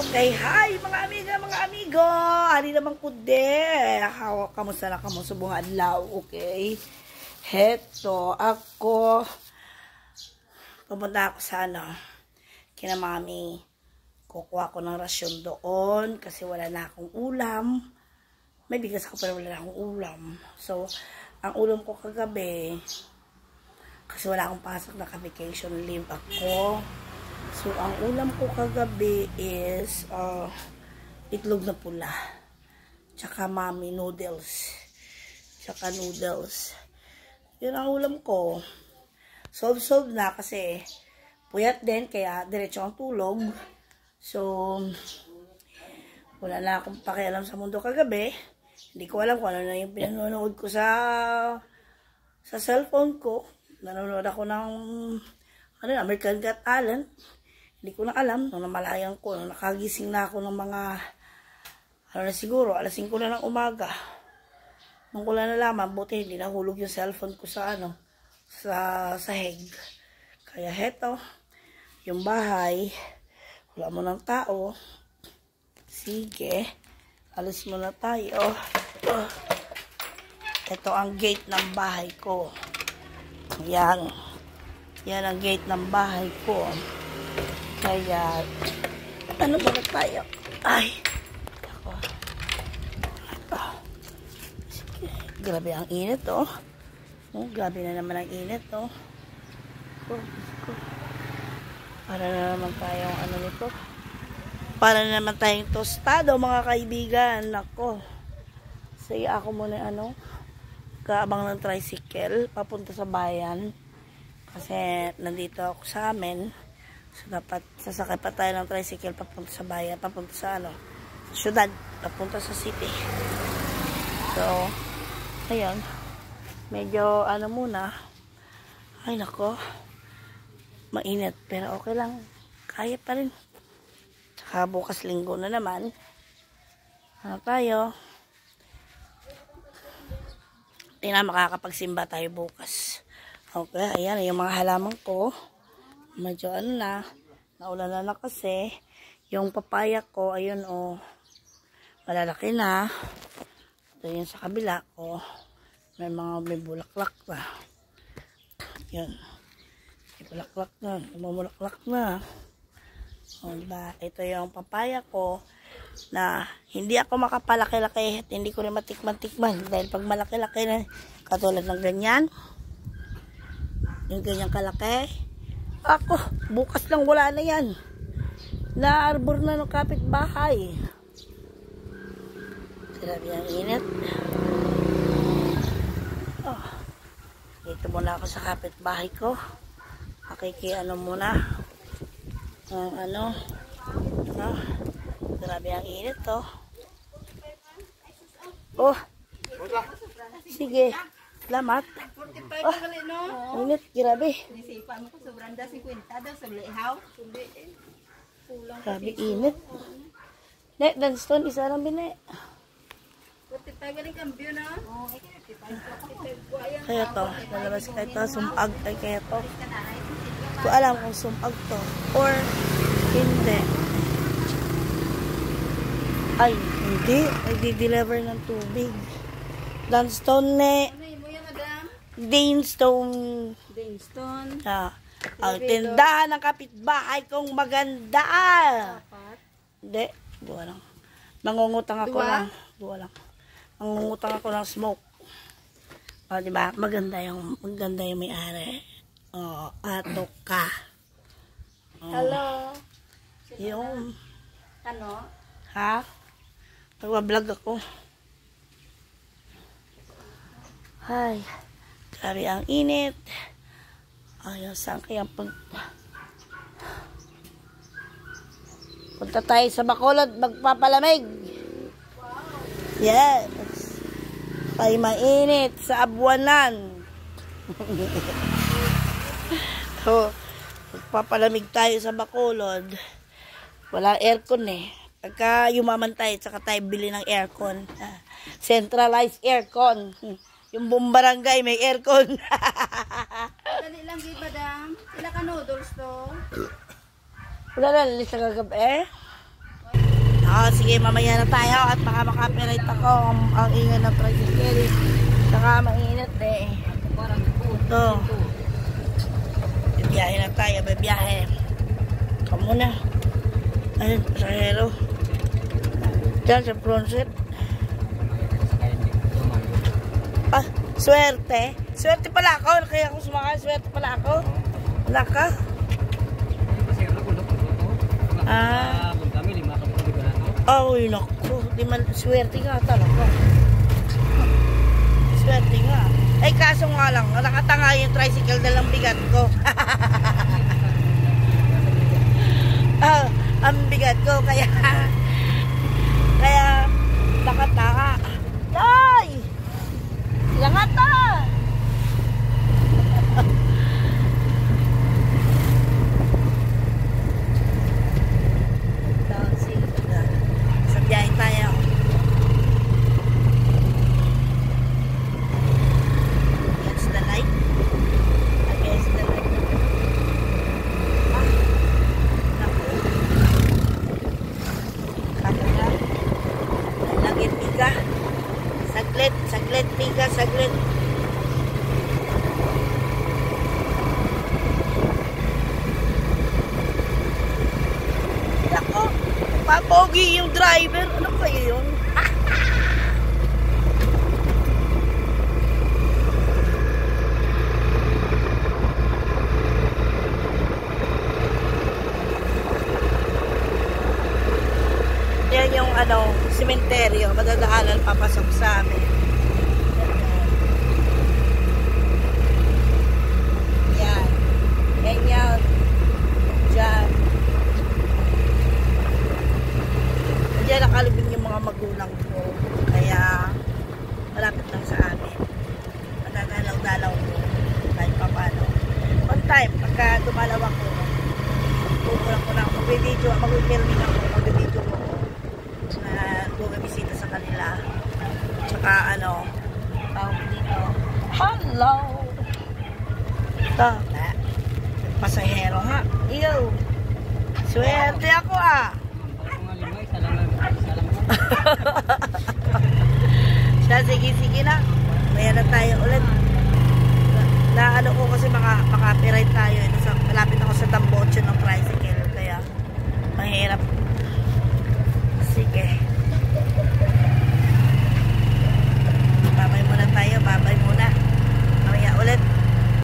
Okay, hi mga amiga, mga amigo. Ari naman ko de. Kamusta na kamusta buong adlaw, okay? Heto, ako pupunta ako sa kina mami. Kukuha ko ng rasyon doon kasi wala na akong ulam. May bigas ako pero wala na akong ulam. So, ang ulam ko kagabi, kasi wala akong pasok, naka-vacation leave ako. So, ang ulam ko kagabi is itlog na pula. Tsaka mami noodles. Tsaka noodles. Yun ang ulam ko. Solve na kasi puyat din, kaya diretso ang tulog. So, wala na akong pakialam sa mundo kagabi. Hindi ko alam kung ano na yung pinanonood ko sa cellphone ko. Nanonood ako ng American Got Talent. Hindi ko na alam, nung namalayan ko, nung nakagising na ako ng mga, siguro, alas 5 na ng umaga. Nung ko lang nalaman, buti hindi nahulog yung cellphone ko sa sa sahig. Kaya heto, yung bahay, wala mo ng tao. Sige, alis mo na tayo. Ito ang gate ng bahay ko. Yan. Yan ang gate ng bahay ko. Kaya, ano ba na tayo? Ay, ako. Sige, grabe ang init, oh. Oh, grabe na naman ang init, oh. Para na naman tayong nito. Para na naman tayong tostado, mga kaibigan. Ako. Saya ako muna, kaabang ng tricycle, papunta sa bayan. Kasi, nandito ako sa amin. So, dapat sasakay pa tayo ng tricycle papunta sa bayan, papunta sa sa syudad, papunta sa city. So, ayun. Medyo, muna. Ay, nako. Mainit, pero okay lang. Kaya pa rin. Tsaka bukas linggo na naman. Tayo? Hindi na makakapagsimba tayo bukas. Okay, ayan, yung mga halaman ko. Medyo naulan na kasi. Yung papaya ko, ayun malalaki na. Ito yung sa kabila ko. May bulaklak na. Yun. May bulaklak na. Mamulaklak na. O, diba? Ito yung papaya ko na hindi ako makapalaki-laki at hindi ko rin matikman-tikman. Dahil pag malaki-laki na, katulad ng ganyan, yung ganyang kalaki, ako, bukas lang wala na yan. Na-arbor na ng kapitbahay. Grabe ang init. Oh, dito muna ako sa kapitbahay ko. Muna. Grabe ang init, oh. Oh, sige. Salamat. Oh, init, grabe. Grabe init. Nek, Dunston, isa lang bine. Kaya to, lalabas kayo to, sumpag ay kaya to. Ko alam kung sumpag to or hindi. Ay, hindi. Nagdi-deliver ng tubig. Dunston, ne. Dainstone. Ang tindahan ng kapitbahay kong maganda. Hindi. Buwa lang. Mangungutang ako ng Mangungutang ako ng smoke. O, diba? Maganda yung may-ari. O, ato ka. Hello. Yung. Ano? Ha? Nagwa-vlog ako. Ay. Grabe ang init. Ayun, saan kaya punta tayo sa Bacolod, magpapalamig. Yes. Ay mainit sa Abuanan. So, magpapalamig tayo sa Bacolod. Walang aircon eh. Pagka yumaman tayo, saka tayo bili ng aircon. Centralized aircon. Yung buong barangay may aircon. Dali lang, madam. Sila ka noodles to? Wala na, lalis na kagabi. sige, mamaya na tayo at baka makapiright ako ang ingay ng tricycle. Saka mainit eh. Ito. Bibiyahe na tayo, bibiyahe. Kamu na. Ayun, pasahero. Diyan sa Bronzet. Ah, swerte. Swerte pala ako. Kaya ako sumakay. Swerte pala ako. Wala ka? Ah. Oh, yun ako. Di man, swerte nga talaga. Swerte nga. Ay, kaso nga lang, nakatanga yung tricycle na lang bigat ko. Ah, ang bigat ko, kaya nakatanga. Ay! Langat na! Sabiyahin tayo. Against the light. Against the light. Ah, naku. Camera. Lagit tiga. Saglit, saglit, tiga, saglit. Naku, papogi yung driver. Ano kayo yun? Yan yung sementeryo, madadaanan papasok sa amin. Yan. Yan. Diyan. Diyan nakalibing yung mga magulang ko. Kaya malapit lang sa amin. Madadalaw-dalaw ko. Kahit pa paano. On time, pagka dumalaw ako, kukulang ko na ako. Mag-video ako. Mag-video ko. Bumibisita sa kanila. Tsaka tawag dito. Hello! Ito. Pasahero ha. Iyo. Swerte ako ah. Siya, sige na. Maya na tayo ulit. Na ko kasi makapiright tayo. Malapit ako sa